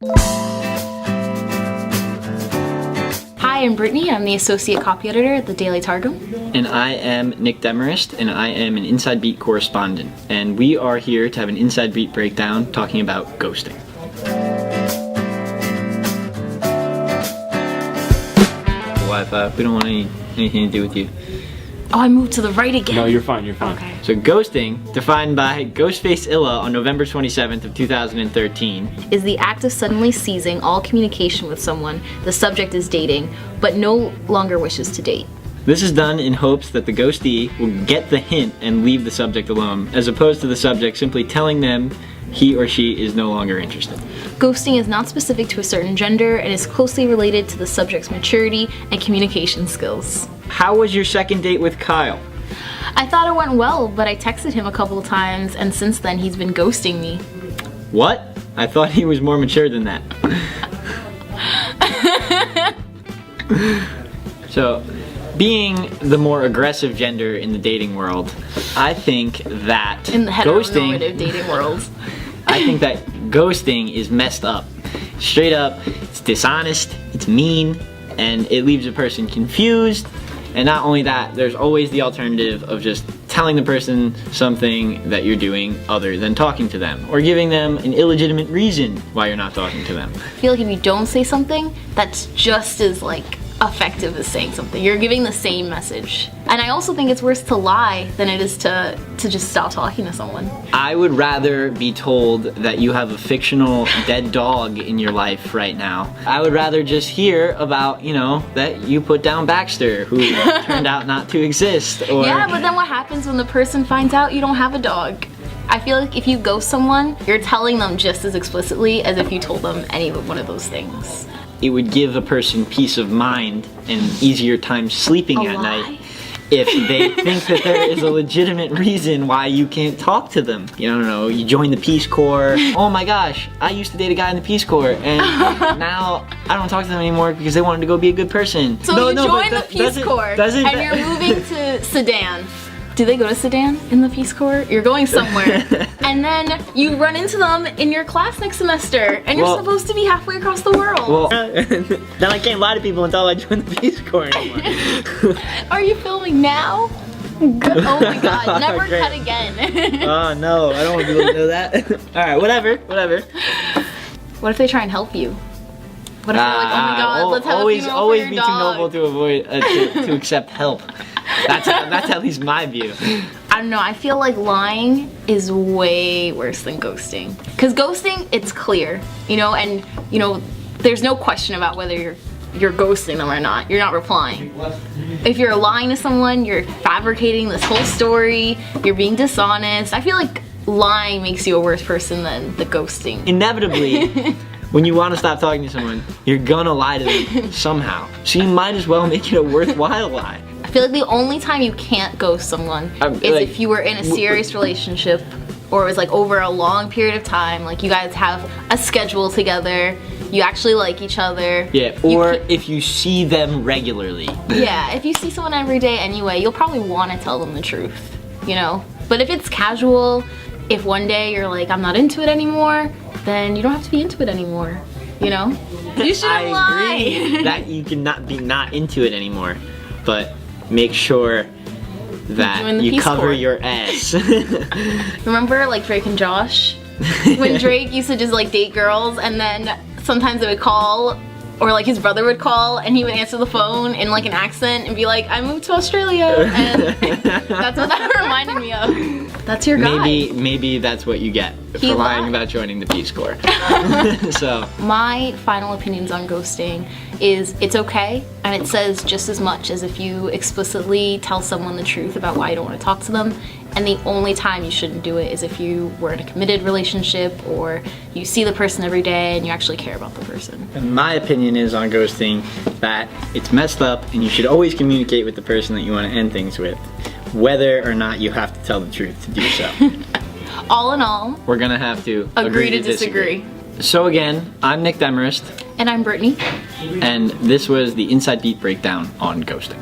Hi, I'm Brittany. I'm the Associate Copy Editor at the Daily Targum. And I am Nick Demarest, and I am an Inside Beat Correspondent. And we are here to have an Inside Beat breakdown talking about ghosting. Wi-Fi, we don't want anything to do with you. Oh, I moved to the right again. No, you're fine, you're fine. Okay. So ghosting, defined by Ghostface Illa on November 27th of 2013. Is the act of suddenly ceasing all communication with someone the subject is dating, but no longer wishes to date. This is done in hopes that the ghostee will get the hint and leave the subject alone, as opposed to the subject simply telling them he or she is no longer interested. Ghosting is not specific to a certain gender and is closely related to the subject's maturity and communication skills. How was your second date with Kyle? I thought it went well, but I texted him a couple of times, and since then he's been ghosting me. What? I thought he was more mature than that. So, being the more aggressive gender in the dating world, I think that In the heteronormative dating world. I think that ghosting is messed up. Straight up, it's dishonest, it's mean, and it leaves a person confused. And not only that, there's always the alternative of just telling the person something that you're doing other than talking to them, or giving them an illegitimate reason why you're not talking to them. I feel like if you don't say something, that's just as effective as saying something. You're giving the same message. And I also think it's worse to lie than it is to just stop talking to someone. I would rather be told that you have a fictional dead dog in your life right now. I would rather just hear about, that you put down Baxter, who turned out not to exist. Or Yeah, but then what happens when the person finds out you don't have a dog? I feel like if you ghost someone, you're telling them just as explicitly as if you told them any one of those things. It would give a person peace of mind and easier time sleeping at night if they think that there is a legitimate reason why you can't talk to them. I don't know, you join the Peace Corps. Oh my gosh, I used to date a guy in the Peace Corps, and now I don't talk to them anymore because they wanted to go be a good person. So you join the Peace Corps, and you're moving to Sudan. Do they go to Sudan in the Peace Corps? You're going somewhere. And then you run into them in your class next semester, and you're supposed to be halfway across the world. Well, then I can't lie to people until I join the Peace Corps anymore. Are you filming now? Oh my god, never cut again. Oh no, I don't want people to know that. Alright, whatever. What if they try and help you? What if they're like, oh my god, let's have a funeral for always your be dog. too noble to avoid to accept help. That's at least my view. I don't know, I feel like lying is way worse than ghosting. Because ghosting, it's clear, and there's no question about whether you're ghosting them or not. You're not replying. If you're lying to someone, you're fabricating this whole story, you're being dishonest. I feel like lying makes you a worse person than the ghosting. Inevitably, when you want to stop talking to someone, you're gonna lie to them somehow. So you might as well make it a worthwhile lie. I feel like the only time you can't ghost someone is if you were in a serious relationship, or it was over a long period of time, you guys have a schedule together, you actually like each other. Yeah, or if you see them regularly. Yeah, if you see someone every day anyway, you'll probably want to tell them the truth, But if it's casual, if one day you're like, I'm not into it anymore, then you don't have to be into it anymore, You shouldn't lie. I agree that you cannot be not into it anymore, but make sure that you cover your ass. Remember Drake and Josh? When Drake used to just date girls, and then sometimes they would call, or his brother would call, and he would answer the phone in an accent and be like, I moved to Australia, and that's what that reminded me of. That's your guy. Maybe that's what you get for lying about joining the Peace Corps. So my final opinions on ghosting is it's okay, and it says just as much as if you explicitly tell someone the truth about why you don't want to talk to them. And the only time you shouldn't do it is if you were in a committed relationship, or you see the person every day and you actually care about the person. And my opinion is on ghosting that it's messed up, and you should always communicate with the person that you want to end things with, whether or not you have to tell the truth to do so. All in all, we're gonna have to agree to disagree. So again, I'm Nick Demarest. And I'm Brittany. And this was the Inside Beat breakdown on ghosting.